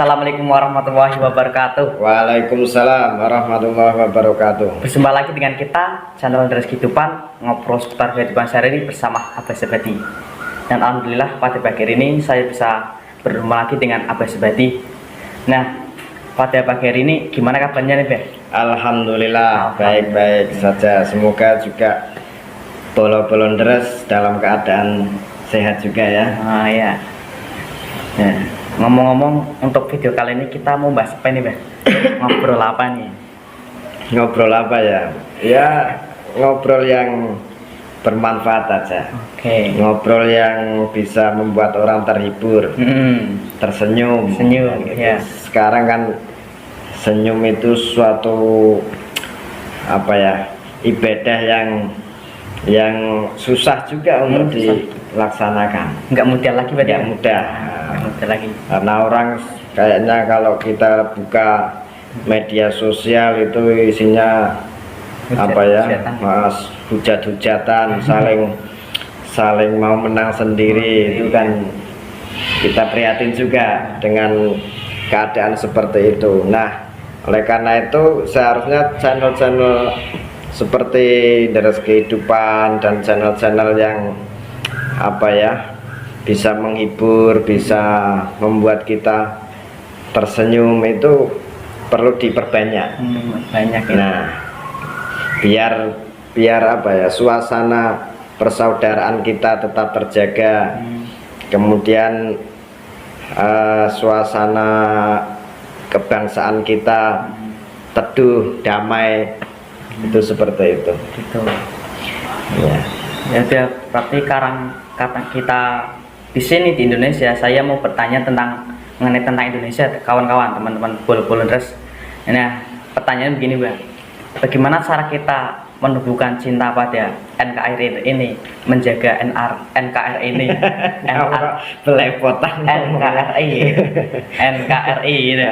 Assalamualaikum warahmatullahi wabarakatuh. Waalaikumsalam warahmatullahi wabarakatuh. Berjumpa lagi dengan kita, channel Deres Kehidupan, ngobrol seputar kehidupan sehari-hari bersama Abah Sebadi. Dan alhamdulillah pada pagi hari ini saya bisa berjumpa lagi dengan Abah Sebadi. Nah, pada pagi hari ini gimana kabarnya nih, Beh? Alhamdulillah baik-baik saja. Semoga juga bolo-bolon deres dalam keadaan sehat juga ya. Ah ya. Nah, ngomong-ngomong, untuk video kali ini kita mau bahas apa nih, Beh? Ngobrol apa nih? Ngobrol apa ya? Ya ngobrol yang bermanfaat aja. Oke. Ngobrol yang bisa membuat orang terhibur, tersenyum. Senyum, gitu. ya. Sekarang kan senyum itu suatu apa ya, ibadah yang susah juga untuk dilaksanakan. Nggak mudah lagi, Beh? Nggak mudah. Nggak mudah lagi. Karena orang kayaknya kalau kita buka media sosial itu isinya apa ya, mas hujat-hujatan, saling mau menang sendiri. Itu kan kita prihatin juga dengan keadaan seperti itu. Nah, oleh karena itu seharusnya channel-channel seperti Deres Kehidupan dan channel-channel yang apa ya, bisa menghibur, bisa membuat kita tersenyum itu perlu diperbanyak. Banyak ya. Nah, biar apa ya, suasana persaudaraan kita tetap terjaga. Kemudian suasana kebangsaan kita teduh, damai, itu seperti itu. Gitu. Ya. Ya udah, berarti karena kita di sini di Indonesia, saya mau bertanya mengenai tentang Indonesia, kawan-kawan, teman-teman bolo-bolo deres. Nah, pertanyaan begini, Bang. Bagaimana cara kita menumbuhkan cinta pada NKRI ini, menjaga NKRI ini, Belepotan NKRI gitu.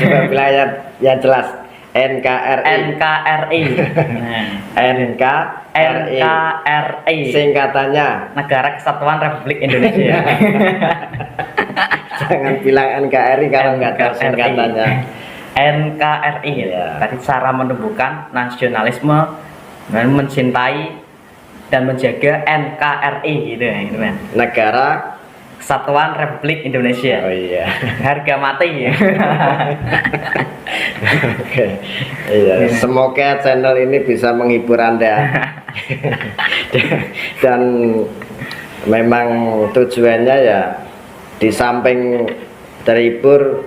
Coba bilang yang jelas. NKRI. NKRI Singkatannya Negara Kesatuan Republik Indonesia. Jangan bilang NKRI kalau nggak tahu singkatannya. NKRI ya. Tadi cara menumbuhkan nasionalisme dan mencintai dan menjaga NKRI gitu kan. Negara Kesatuan Republik Indonesia. Oh iya. Harga mati. Oke. Iya. Semoga channel ini bisa menghibur Anda. Dan memang tujuannya ya, di samping terhibur,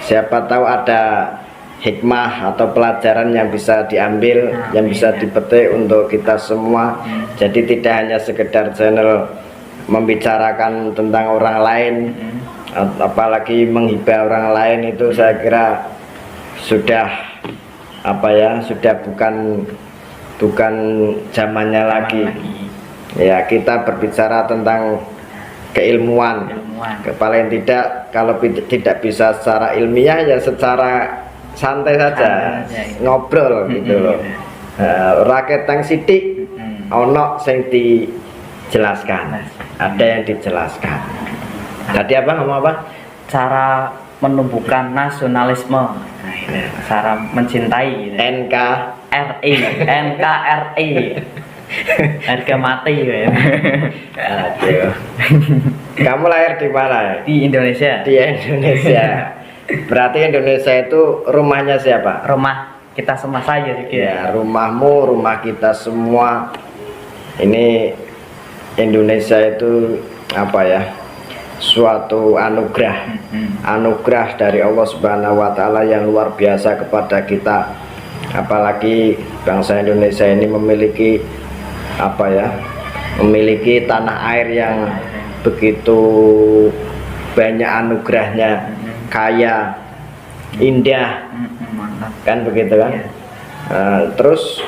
siapa tahu ada hikmah atau pelajaran yang bisa diambil, yang bisa dipetik untuk kita semua. Jadi tidak hanya sekedar channel membicarakan tentang orang lain, apalagi menghibah orang lain, itu saya kira sudah apa ya, sudah bukan zamannya lagi. Ya, kita berbicara tentang keilmuan. Paling tidak, kalau tidak bisa secara ilmiah ya secara santai saja, ngobrol gitu loh. Rakyat yang sidik ono sing dijelaskan, ada yang dijelaskan. Tadi apa, ngomong apa? Cara menumbuhkan nasionalisme, cara mencintai NKRI harga mati ya. Aduh. Kamu lahir di mana? Di Indonesia. Di Indonesia. Berarti Indonesia itu rumahnya siapa? Rumah kita semua saja sih. Ya, rumahmu, rumah kita semua. Ini Indonesia itu apa ya, suatu anugerah. Anugerah dari Allah Subhanahu wa Ta'ala yang luar biasa kepada kita. Apalagi bangsa Indonesia ini memiliki apa ya, memiliki tanah air yang begitu banyak anugerahnya, kaya, indah, kan begitu kan? Terus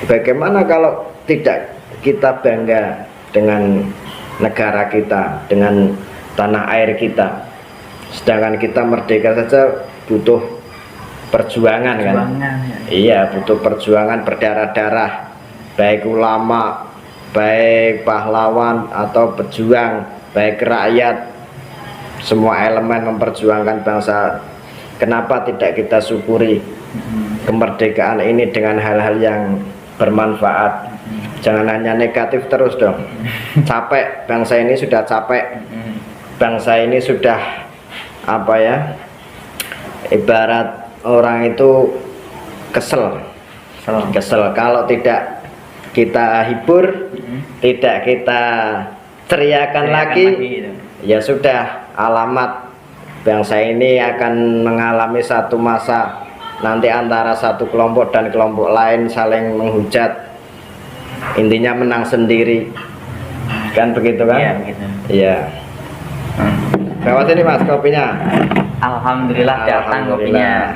bagaimana kalau tidak kita bangga dengan negara kita, dengan tanah air kita? Sedangkan kita merdeka saja butuh perjuangan kan? Iya, butuh perjuangan berdarah-darah, baik ulama, baik pahlawan atau pejuang, baik rakyat, semua elemen memperjuangkan bangsa. Kenapa tidak kita syukuri kemerdekaan ini dengan hal-hal yang bermanfaat? Jangan hanya negatif terus dong. Capek, bangsa ini sudah capek. Bangsa ini sudah apa ya, ibarat orang itu kesel kalau tidak kita hibur, tidak kita teriakan lagi, gitu. ya sudah, alamat bangsa ini akan mengalami satu masa nanti antara satu kelompok dan kelompok lain saling menghujat, intinya menang sendiri, kan begitu kan? Iya, begitu. Iya. Lewat ini Mas kopinya. Alhamdulillah datang kopinya.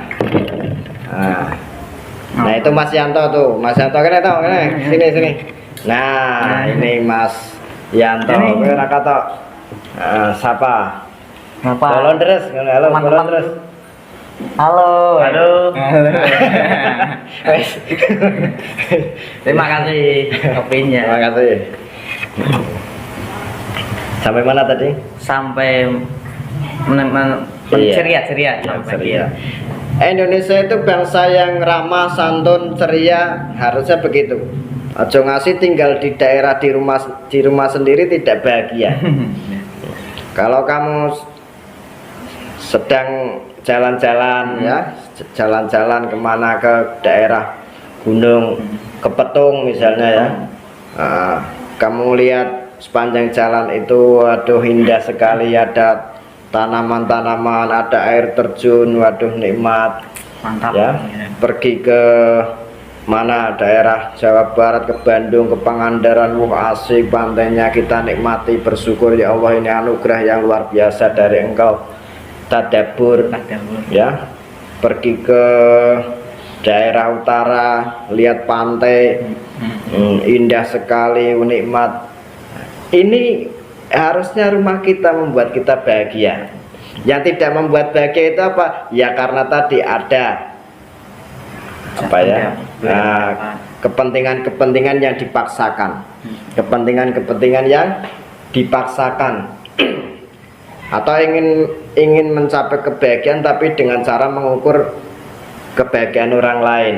Nah itu Mas Yanto tuh, Mas Yanto kene tau kene, sini. Nah ini Mas Yanto, kowe ora katok. Siapa? Ngapa? Bolon terus, halo bolon terus. Halo. Wes. Terima kasih kopinya. Terima kasih. Sampai mana tadi? Sampai ceria. Ceria. Indonesia itu bangsa yang ramah, santun, ceria, harusnya begitu. Ojo ngasih tinggal di daerah di rumah sendiri tidak bahagia. Kalau kamu sedang jalan-jalan ya, jalan-jalan kemana ke daerah gunung, ke Petung misalnya ya, kamu lihat sepanjang jalan itu, waduh indah sekali, ada tanaman-tanaman, ada air terjun, waduh nikmat. Mantap ya. Pergi ke mana daerah Jawa Barat, ke Bandung, ke Pangandaran, wah asik pantainya, kita nikmati, bersyukur ya Allah, ini anugerah yang luar biasa dari Engkau. Tadabur ya. Pergi ke daerah utara, lihat pantai, indah sekali, nikmat. Ini harusnya rumah kita membuat kita bahagia. Yang tidak membuat bahagia itu apa? Ya karena tadi ada apa ya? Nah, kepentingan-kepentingan yang dipaksakan. Kepentingan-kepentingan yang dipaksakan. Atau ingin mencapai kebahagiaan tapi dengan cara mengukur kebahagiaan orang lain.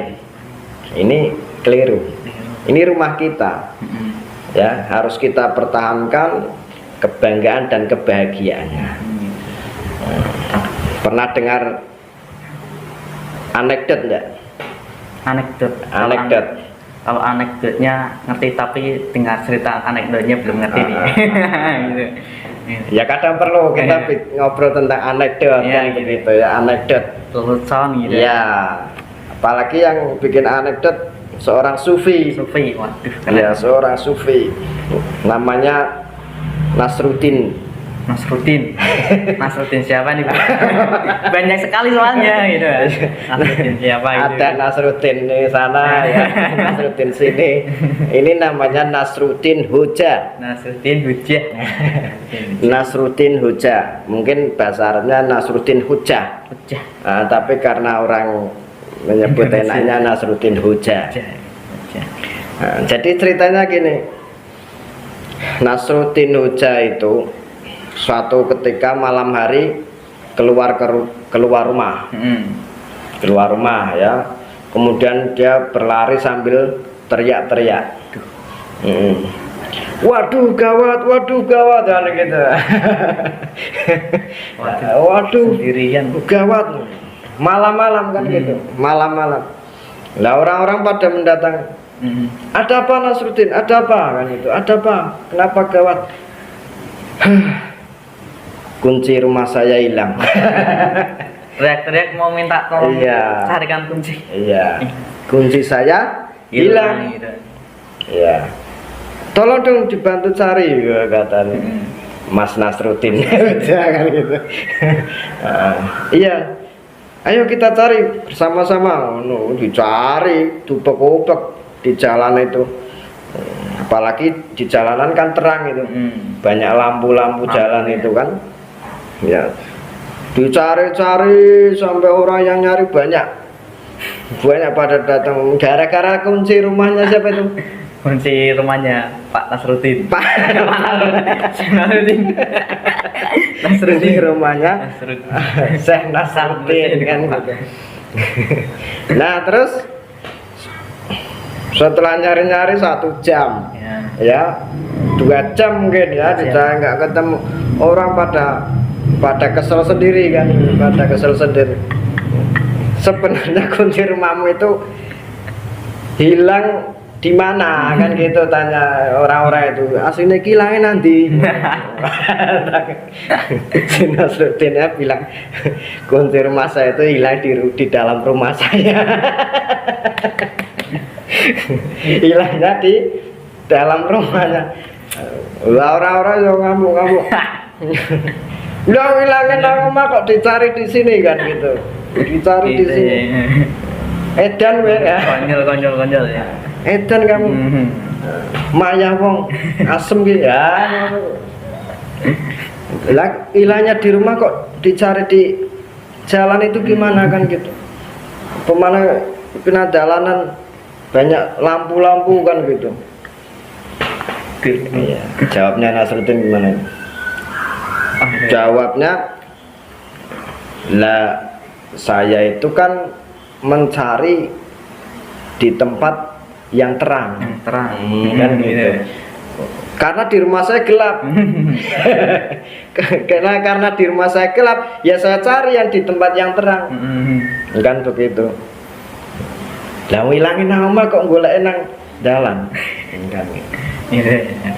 Ini keliru. Ini rumah kita. Ya, harus kita pertahankan kebanggaan dan kebahagiaannya. Pernah dengar anekdot enggak? Anekdot. Kalau anekdotnya ngerti tapi dengar cerita anekdotnya belum ngerti nih. Gitu. Ya kadang perlu kita ngobrol tentang anekdot kan gitu. begitu ya, anekdot. Lelucon gitu. Ya. Apalagi yang bikin anekdot seorang sufi. Waduh. Ya, seorang sufi. Namanya Nasruddin siapa nih? Banyak sekali soalnya gitu. Nasruddin siapa itu? Ada Nasruddin di sana ya, Nasruddin sini. Ini namanya Nasruddin Hoja. Nasruddin Hoja. Mungkin bahasa Arabnya Nasruddin Hujah. Tapi karena orang menyebut enaknya Nasruddin Hoja. Jadi ceritanya gini. Nasruddin Hoja itu suatu ketika malam hari keluar rumah. Keluar rumah ya. Kemudian dia berlari sambil teriak-teriak. Waduh gawat kan gitu. Waduh sendirian gawat. Malam-malam kan gitu. Malam-malam. Lah orang-orang pada mendatangi. Ada apa Nasruddin? Ada apa kan itu? Ada apa? Kenapa gawat? Kunci rumah saya hilang. Teriak-teriak mau minta tolong carikan kunci. Iya. Kunci saya hilang. Gitu. Iya. Tolong dong dibantu cari katanya. Mas Nasruddin. Jangan gitu. Iya. Ayo kita cari bersama-sama. Dicari, dupek-upek di jalan itu. Apalagi di jalanan kan terang itu. Banyak lampu-lampu jalan itu kan. Ya. Dicari-cari sampai orang yang nyari banyak pada datang. Gara-gara kunci rumahnya siapa itu? kunci rumahnya Pak Nasruddin. Pak Nasruddin. Nasruddin rumahnya Nasruddin. Syekh Nasruddin kan gitu. Nah terus setelah nyari-nyari 1 jam Ya. ya 2 jam mungkin ya kita nggak ketemu, orang pada kesel sendiri kan, pada kesel sendiri. Sebenarnya kunci rumahmu itu hilang di mana kan gitu, tanya orang-orang itu, aslinya hilangnya nanti. Si Nasruddin ya bilang kunci rumah saya itu hilang di dalam rumah saya. Hilangnya di dalam rumahnya. Lah orang-orang yang ngamuk-ngamuk. Udah hilangin rumah kok dicari di sini kan gitu. Dicari di sini. Edan we ya. Konyol ya. Edan kamu. Maya wong asem gitu ya. Lah hilangnya di rumah kok dicari di jalan itu gimana kan gitu. Pemana kena jalanan banyak lampu-lampu kan gitu. Iya. Jawabnya Nasruddin gimana? Jawabnya, lah saya itu kan mencari di tempat yang terang. Yang terang. Kan gitu. Karena di rumah saya gelap. Karena di rumah saya gelap, ya saya cari yang di tempat yang terang. Kan begitu. Lah ngilangin nama kok golek nang jalan. Kan gitu.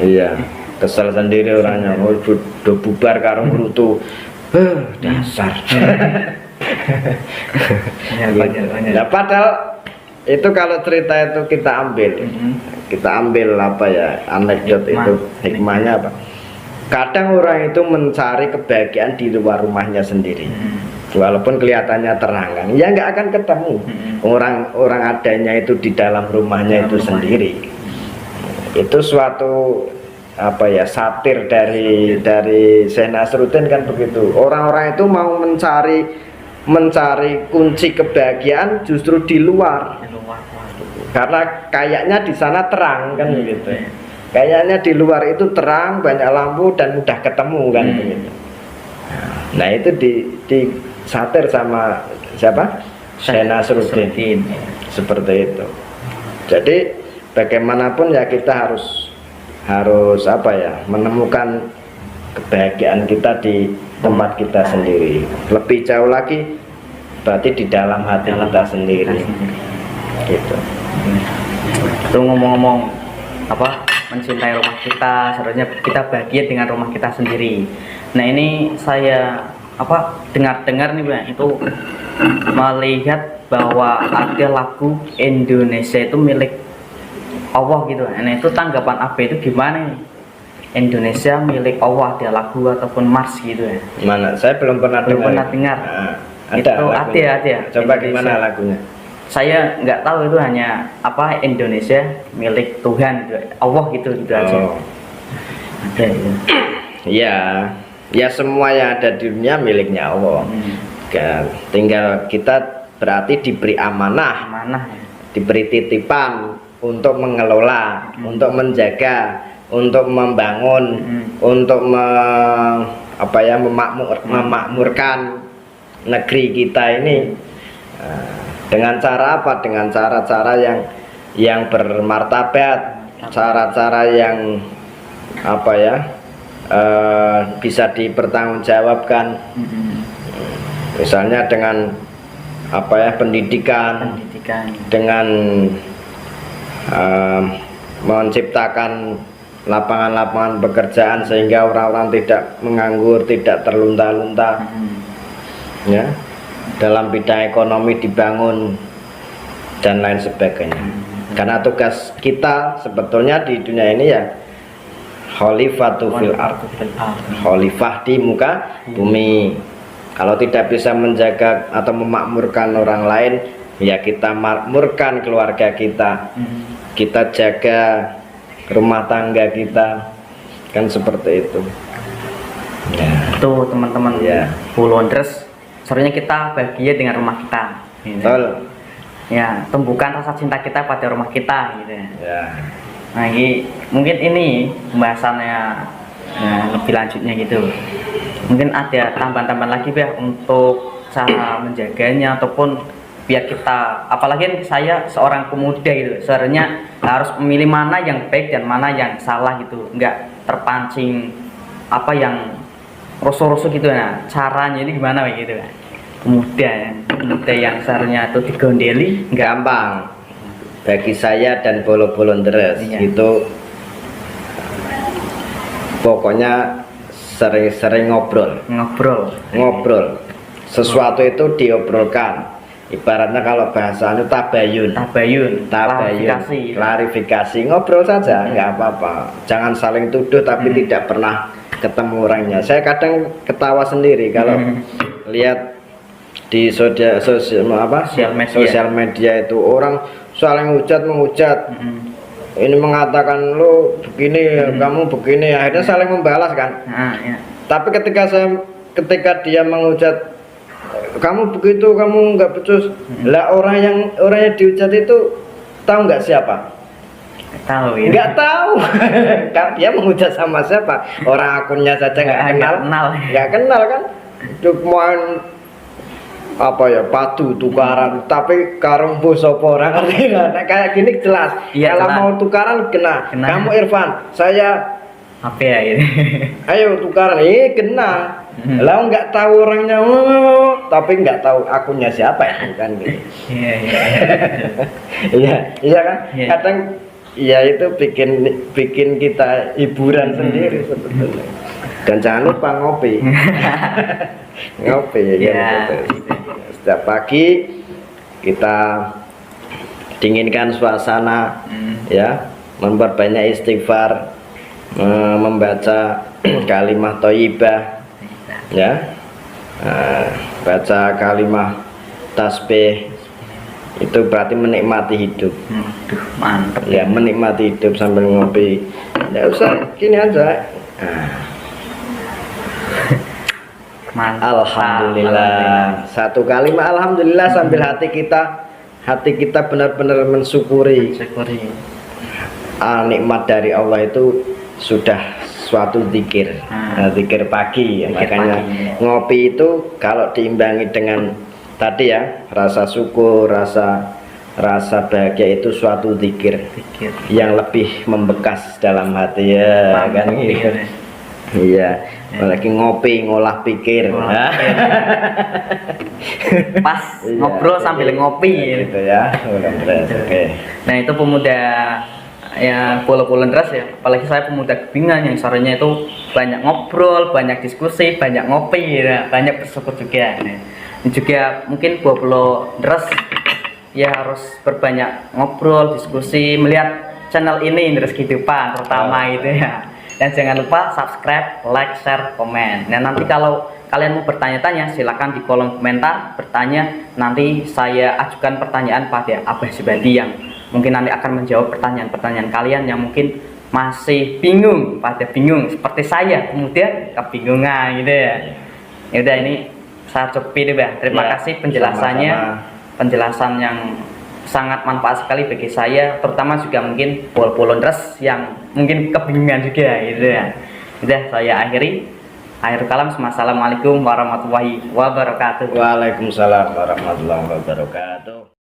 Iya, kesel sendiri orangnya. Udah bubar karo ngrutu. Dasar. Nah, padahal itu kalau cerita itu kita ambil apa ya, anekdot itu hikmahnya apa? Kadang orang itu mencari kebahagiaan di luar rumahnya sendiri. Walaupun kelihatannya terang kan, ya nggak akan ketemu. Orang adanya itu di dalam rumahnya itu sendiri. Itu suatu apa ya, satir dari Syekh Nasruddin kan begitu. Orang-orang itu mau mencari kunci kebahagiaan justru di luar. Karena kayaknya di sana terang kan begitu. Kayaknya di luar itu terang, banyak lampu dan mudah ketemu kan begitu. Nah, itu di satir sama siapa? Syekh Nasruddin. Seperti itu. Jadi bagaimanapun ya kita harus apa ya, menemukan kebahagiaan kita di tempat kita sendiri. Lebih jauh lagi berarti di dalam hati kita sendiri. Gitu. Itu ngomong-ngomong apa, mencintai rumah kita, seharusnya kita bahagia dengan rumah kita sendiri. Nah ini saya apa dengar nih Bang, itu melihat bahwa ada lagu Indonesia itu milik Allah gitu. Nah itu tanggapan AB itu gimana nih? Indonesia milik Allah, ada lagu ataupun mars gitu ya? Mana? Saya belum pernah dengar. Nah, ada itu ada. Coba Indonesia. Gimana lagunya? Saya nggak tahu, itu hanya apa, Indonesia milik Tuhan gitu. Allah gitu aja. Ada gitu. Ya semua yang ada di dunia miliknya Allah. Tinggal kita berarti diberi amanah ya. Diberi titipan untuk mengelola, untuk menjaga, untuk membangun, untuk memakmurkan negeri kita ini. Dengan cara apa? Dengan cara-cara yang bermartabat, cara-cara yang apa ya, bisa dipertanggungjawabkan. Misalnya dengan apa ya, pendidikan. Dengan menciptakan lapangan-lapangan pekerjaan sehingga orang-orang tidak menganggur, tidak terlunta-lunta. Ya. Dalam bidang ekonomi dibangun dan lain sebagainya. Karena tugas kita sebetulnya di dunia ini ya khalifatu fil ardh, khalifah di muka bumi. Kalau tidak bisa menjaga atau memakmurkan orang lain, ya kita makmurkan keluarga kita. Kita jaga rumah tangga kita, kan seperti itu. Ya. Itu teman-teman ya. Bulondres, seharusnya kita bahagia dengan rumah kita. Betul. Ya, tumbuhkan rasa cinta kita pada rumah kita gitu ya. Nah, ini mungkin ini pembahasannya lebih lanjutnya gitu. Mungkin ada tambahan-tambahan lagi ya untuk cara menjaganya ataupun biar kita, apalagi saya seorang pemuda gitu, sebenarnya harus memilih mana yang baik dan mana yang salah gitu, nggak terpancing apa yang rusuh-rusuh gitu. Nah, caranya ini gimana gitu kan? Pemuda yang seharusnya itu digondeli nggak. Gampang bagi saya dan bolo-bolonderes Iya. itu, pokoknya sering-sering ngobrol sesuatu itu diobrolkan, ibaratnya kalau bahasanya tabayun, klarifikasi, ngobrol saja, nggak apa-apa, jangan saling tuduh tapi tidak pernah ketemu orangnya. Saya kadang ketawa sendiri kalau lihat di sosial media itu orang saling menghujat, ini mengatakan lu begini, kamu begini, akhirnya saling membalas kan. Ya. Tapi ketika dia menghujat, kamu begitu, kamu nggak becus, lah orang yang dihujat itu tahu nggak siapa? Tahu ya. Nggak tahu. Kan dia menghujat sama siapa? Orang akunnya saja nggak kenal kan? Cuma apa ya, padu tukaran, tapi karung sopo orang artinya. Nah, kayak gini jelas. Iya, kalau jelas. mau tukaran kena. Kamu Irfan, saya apa ya ini? ayo tukaran, kena. Lah nggak tahu orangnya, tapi nggak tahu akunnya siapa ya kan gitu. Iya kan. Iya. Kadang ya itu bikin kita hiburan sendiri sebetulnya. Dan jangan lupa ngopi. Ngopi ya kan. Setiap pagi kita dinginkan suasana, ya, memperbanyak istighfar, membaca kalimah thayyibah, ya, baca kalimah tasbih, itu berarti menikmati hidup. Mantep Ya, menikmati hidup sambil ngopi. Nggak usah gini aja. Mantap. Alhamdulillah. Satu kalimat alhamdulillah sambil hati kita benar-benar mensyukuri. Nikmat dari Allah itu sudah suatu zikir. Zikir pagi ya. Makanya ngopi itu kalau diimbangi dengan tadi ya, rasa syukur, rasa bahagia, itu suatu zikir yang lebih membekas dalam hati ya. Mantap, kan gitu. Iya, apalagi ngopi ngolah pikir. Pas ngobrol sambil ngopi gitu ya. Oke. Nah, itu pemuda ya bola-bola ya, apalagi saya pemuda kebingan yang seharusnya itu banyak ngobrol, banyak diskusi, banyak ngopi ya, banyak bersyukur juga. Ini juga mungkin bola ya harus berbanyak ngobrol, diskusi, melihat channel ini Indres Kehidupan terutama gitu ya. Dan jangan lupa subscribe, like, share, komen. Nah, nanti kalau kalian mau bertanya-tanya silakan di kolom komentar bertanya, nanti saya ajukan pertanyaan pada Abah Subandi yang mungkin nanti akan menjawab pertanyaan-pertanyaan kalian yang mungkin masih bingung seperti saya, kemudian kebingungan gitu ya. Ya udah, ini saya cukupi dulu ya. Terima kasih penjelasannya. Penjelasan yang sangat manfaat sekali bagi saya, terutama juga mungkin bola-bolondres yang mungkin kebingungan juga gitu ya. Udah, saya akhiri. Akhir kalam, assalamualaikum warahmatullahi wabarakatuh. Waalaikumsalam warahmatullahi wabarakatuh.